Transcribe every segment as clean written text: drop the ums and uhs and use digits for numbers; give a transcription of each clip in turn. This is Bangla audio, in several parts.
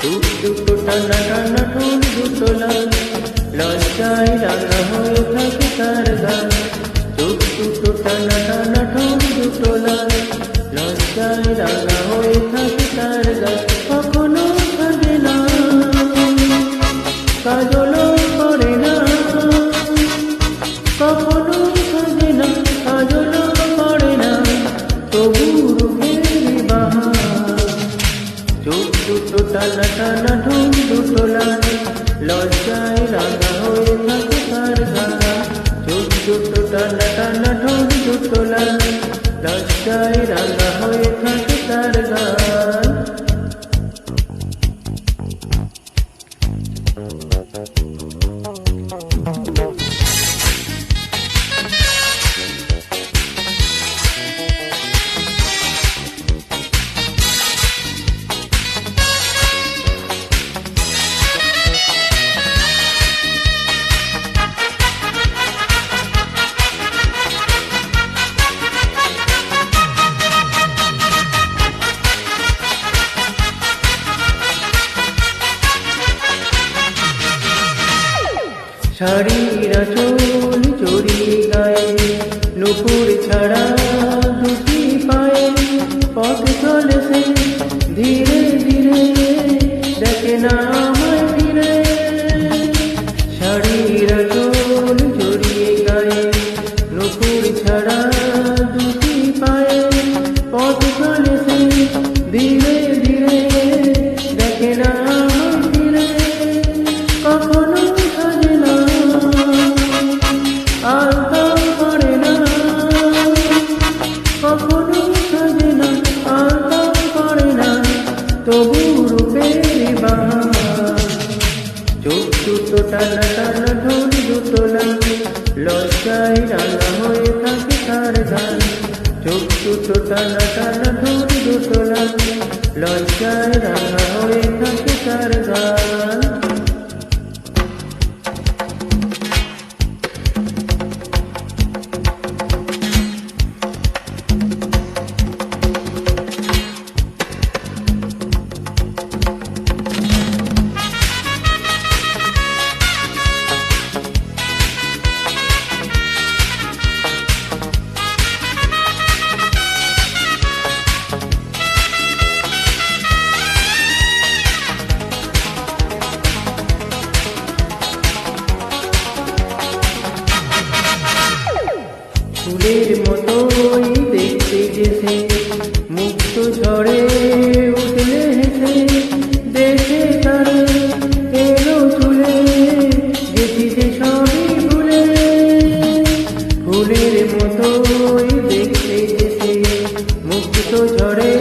দুটো টানা টানা ঠোঁট দুটো লাল, লজ্জায় রাঙা হয়ে থাকে তার গান। দুটো টানা টানা ঠোঁট দুটো লাল, লজ্জায় রাঙা হয়ে থাকে তার গান। কখনো থাকে না, কাজলও করে না, কখনো থাকে না, কাজলও করে না, তবু রূপের বাহার। চোখ দুটো টানা টানা ঠোঁট দুটো লাল, লজ্জায় রাঙা হয়ে থাকে তার গান। চোখ দুটো টানা টানা ঠোঁট দুটো লাল, লজ্জায় রাঙা হয়ে থাকে তার গান। শাড়ির আঁচল জড়িয়ে গায়ে, নুপুর ছাড়া দুটি পায়ে, পথ চলে সে ধীরে ধীরে, দেখে না আমায় ফিরে। শাড়ির আঁচল জড়িয়ে গায়ে, নুপুর ছাড়া দুটি পায়ে, পথ চলে সে ধীরে ধীরে, দেখে না আমায় ফিরে। কখনো সাজে না, আলতা করে না, কখনো সাজে না, আলতা করে না, তবু রূপের বাহার। চোখ দুটো টানা টানা ঠোঁট দুটো লাল, লজ্জায় রাঙা হয়ে থাকে তার গান। চোখ দুটো টানা টানা ঠোঁট দুটো লাল, লজ্জায় রাঙা হয়ে থাকে তার গান। ফুলের মতোই দেখতে যেসে, মুক্ত ঝড়ে উঠলে হেসে, দেশে তারে এলো চুলে, গেছি যে সবই ভুলে। ফুলের মতোই দেখতে যেসে, মুক্ত ঝড়ে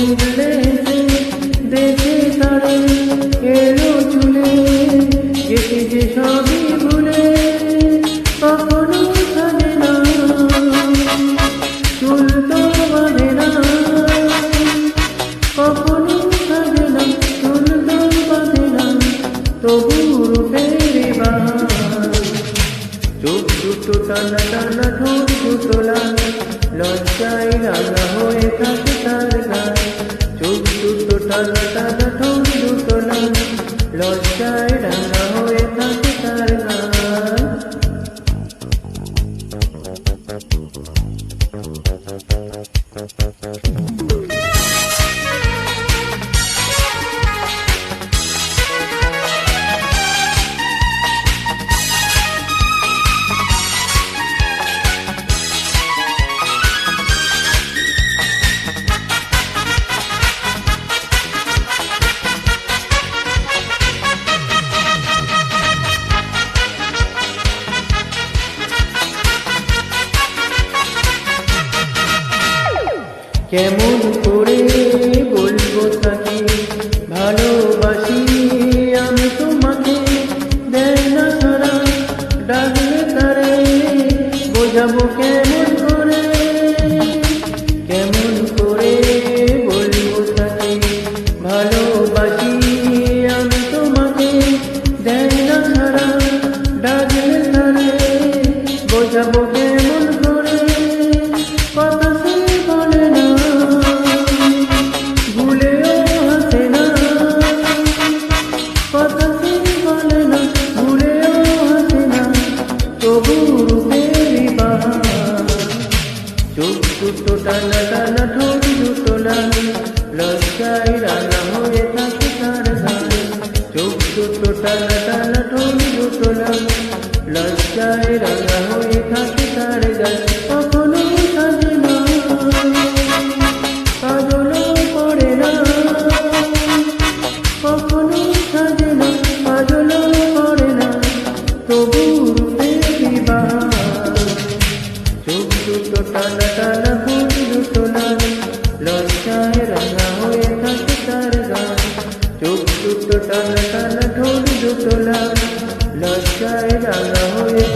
উঠলে হেসে, দেশে তারে এলো চুলে, গেছি যে সবই ভুলে। কখনো সাজে না, চুল তো বাঁধে না, কখনো সাজে না, চুল তো বাঁধে না, তবু রূপের বাহার। চোখ দুটো টানা টানা ঠোঁট দুটো লাল, লজ্জায় রাঙা হয়ে থাকে তার গান। চোখ দুটো টানা টানা ঠোঁট দুটো লাল, লজ্জায় রাঙা হয়ে থাকে তার গান। কেমন করে বলবো তাকে ভালোবাসি আমি তোমাকে, দেয় না সারা ডাকলে তারে, বোঝাবো কেমন করে। কেমন করে বলবো তাকে ভালোবাসি আমি তোমাকে, দেয় না সারা ডাকলে তারে, বোঝাবো কেমন করে। কথা সে বলে না, ভুলেও হাসে না, টানা টানা ঠোঁট দুটো লাল, লজ্জায় রাঙা হয়ে থাকে তার গাল। কখনো সাজে না, কাজলও পড়ে না, কখনো সাজে না, কাজলও পড়ে না, তবু রূপেরই বাহার। চোখ দুটো টানা টানা ঠোঁট দুটো লাল, লজ্জায় রাঙা হয়ে থাকে তার গাল। চোখ দুটো টানা টানা ঠোঁট দুটো লাল, লজ্জায় রাঙা হয়ে